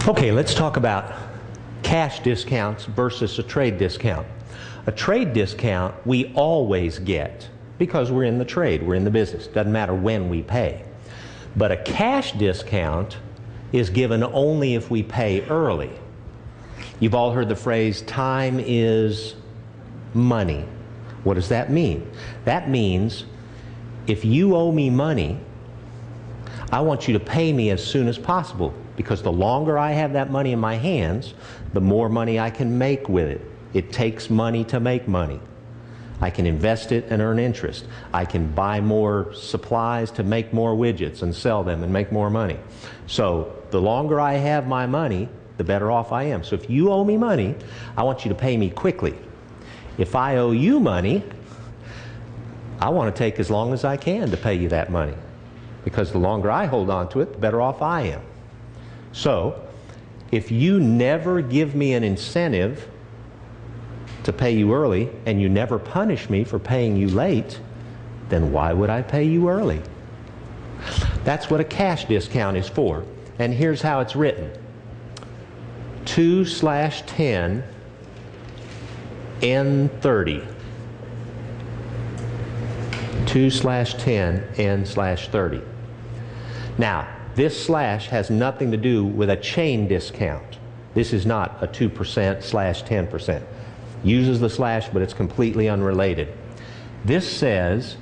Okay, let's talk about cash discounts versus a trade discount. A trade discount we always get because we're in the trade, we're in the business. Doesn't matter when we pay. But a cash discount is given only if we pay early. You've all heard the phrase, time is money. What does that mean? That means if you owe me money, I want you to pay me as soon as possible, because the longer I have that money in my hands, the more money I can make with it. It takes money to make money. I can invest it and earn interest. I can buy more supplies to make more widgets and sell them and make more money. So the longer I have my money, the better off I am. So if you owe me money, I want you to pay me quickly. If I owe you money, I want to take as long as I can to pay you that money, because the longer I hold on to it, the better off I am. So if you never give me an incentive to pay you early, and you never punish me for paying you late, then why would I pay you early? That's what a cash discount is for. And here's how it's written. 2/10 N30. 2/10 N/30. Now, this slash has nothing to do with a chain discount. This is not a 2%/10%. Uses the slash, but it's completely unrelated. This says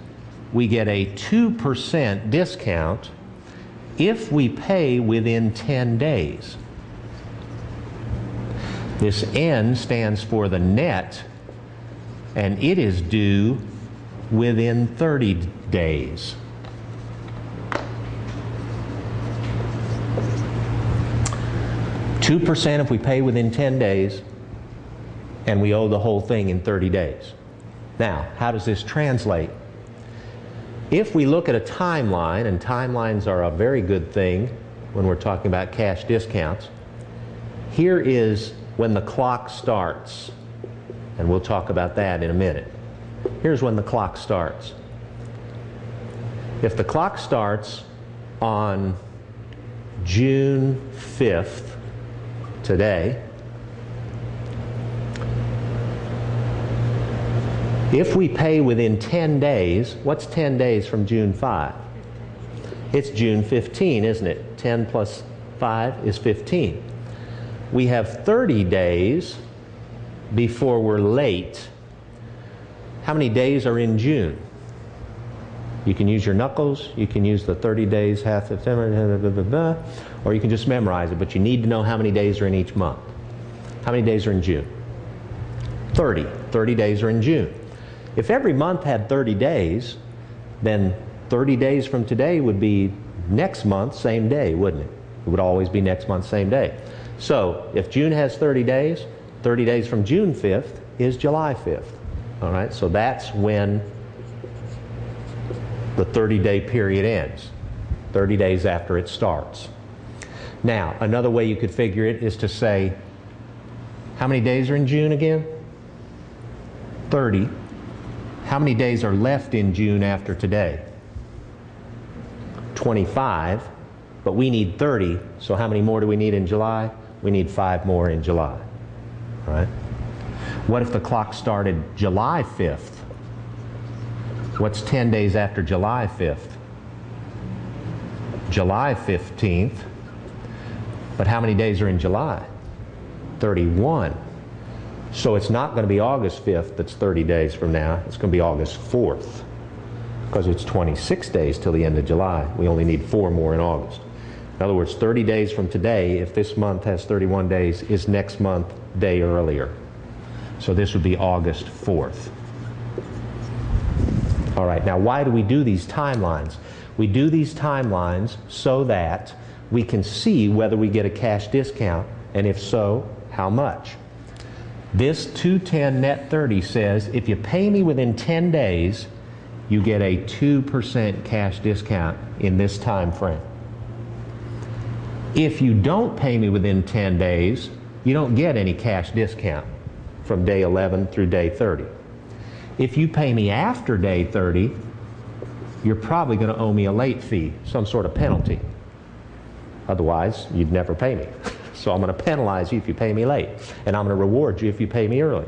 we get a 2% discount if we pay within 10 days. This N stands for the net, and it is due within 30 days. $2% if we pay within 10 days, and we owe the whole thing in 30 days. Now, how does this translate? If we look at a timeline, and timelines are a very good thing when we're talking about cash discounts, here is when the clock starts, and we'll talk about that in a minute. Here's when the clock starts. If the clock starts on June 5th, today, if we pay within 10 days, what's 10 days from June 5? It's June 15, isn't it? 10 plus 5 is 15. We have 30 days before we're late. How many days are in June? You can use your knuckles, you can use the 30 days, half September, or you can just memorize it, but you need to know how many days are in each month. How many days are in June? 30. 30 days are in June. If every month had 30 days, then 30 days from today would be next month, same day, wouldn't it? It would always be next month, same day. So if June has 30 days, 30 days from June 5th is July 5th. All right, so that's when the 30-day period ends, 30 days after it starts. Now, another way you could figure it is to say, how many days are in June again? 30. How many days are left in June after today? 25, but we need 30, so how many more do we need in July? We need 5 more in July, all right? What if the clock started July 5th? What's 10 days after July 5th? July 15th. But how many days are in July? 31. So it's not going to be August 5th that's 30 days from now. It's going to be August 4th, because it's 26 days till the end of July. We only need 4 more in August. In other words, 30 days from today, if this month has 31 days, is next month day earlier. So this would be August 4th. All right, now why do we do these timelines? We do these timelines so that we can see whether we get a cash discount, and if so, how much. This 210 net 30 says if you pay me within 10 days, you get a 2% cash discount in this time frame. If you don't pay me within 10 days, you don't get any cash discount from day 11 through day 30. If you pay me after day 30, you're probably going to owe me a late fee, some sort of penalty. Otherwise, you'd never pay me. So I'm going to penalize you if you pay me late, and I'm going to reward you if you pay me early.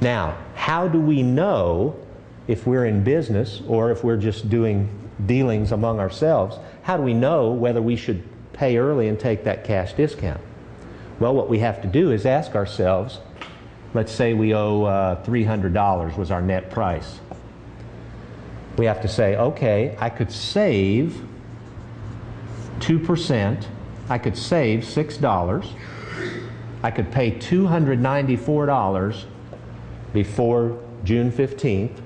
Now, how do we know if we're in business or if we're just doing dealings among ourselves? How do we know whether we should pay early and take that cash discount? Well, what we have to do is ask ourselves, let's say we owe $300 was our net price. We have to say, okay, I could save 2%, I could save $6, I could pay $294 before June 15th,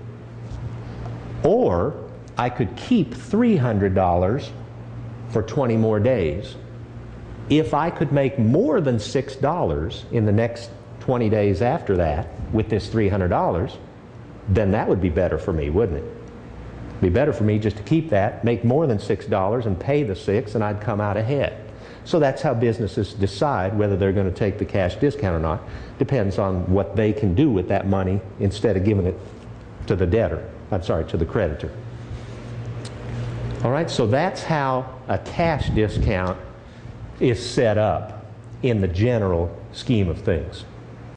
or I could keep $300 for 20 more days. If I could make more than $6 in the next 20 days after that with this $300, then that would be better for me, wouldn't it? It'd be better for me just to keep that, make more than $6 and pay the $6, and I'd come out ahead. So that's how businesses decide whether they're going to take the cash discount or not. Depends on what they can do with that money instead of giving it to the debtor. I'm sorry, to the creditor. All right, so that's how a cash discount is set up in the general scheme of things.